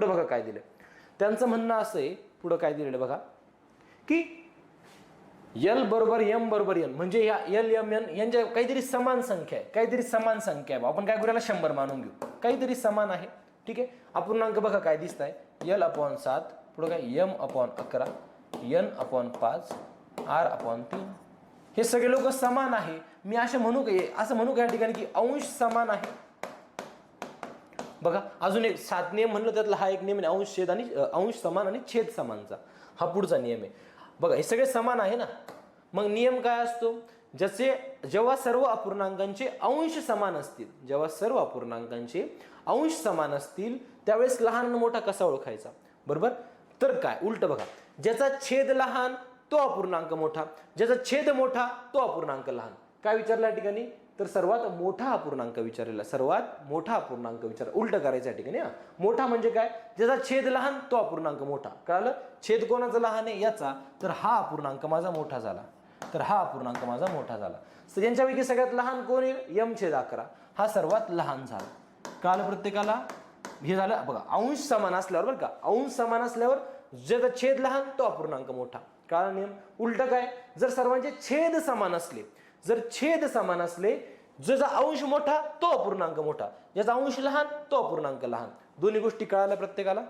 पुढे बघा काय दिलं त्यांचं म्हणणं असं आहे, पुढे काय दिलेलं बघा की एल बरोबर एम बरोबर एन, म्हणजे या एल एम एन यांच्या काहीतरी समान संख्या आहे, काहीतरी समान संख्या आहे. आपण काय करूया 100 मानून घेऊ, काहीतरी समान आहे. ठीक आहे, अपूर्णांक बघा काय दिसत आहे, L/7 पुढे काय M/11 N/5 R/3. हे सगळे लोक समान आहे. मी असं म्हणू का या ठिकाणी की अंश समान आहे. बघा अजून एक 7 नियम म्हणलं त्यातला हा एक नियम आहे, अंश छेद आणि अंश समान आणि छेद समानचा. हा पुढचा नियम आहे. बघा हे सगळे समान आहे ना, मग नियम काय असतो, जेव्हा सर्व अपूर्णांकांचे अंश समान असतील, जेव्हा सर्व अपूर्णांकांचे अंश समान असतील त्यावेळेस लहान आणि मोठा कसा ओळखायचा, बरोबर. तर काय उलट बघा, ज्याचा छेद लहान तो अपूर्णांक मोठा, ज्याचा छेद मोठा तो अपूर्णांक लहान. काय विचारलं या ठिकाणी, तर सर्वात मोठा अपूर्णांक विचारलेला, सर्वात मोठा अपूर्णांक विचार, उलट करायचं या ठिकाणी. मोठा म्हणजे काय, ज्याचा छेद लहान तो अपूर्णांक मोठा. कळालं, छेद कोणाचा लहान आहे याचा, तर हा अपूर्णांक माझा मोठा झाला, तर हा अपूर्णांक माझा मोठा झाला. तर यांच्यापैकी सगळ्यात लहान कोण आहे, M/11 हा सर्वात लहान झाला. कळालं प्रत्येकाला. हे झालं बघा अंश समान असल्यावर, बरं का, अंश समान असल्यावर ज्याचा छेद लहान तो अपूर्णांक मोठा. कळालं नियम. उलट काय, जर सर्वांचे छेद समान असले, जर छेद समान असले, ज्याचा अंश मोठा तो अपूर्णांक मोठा, ज्याचा अंश लहान तो अपूर्णांक लहान. दोन्ही गोष्टी कळाल्या प्रत्येकाला.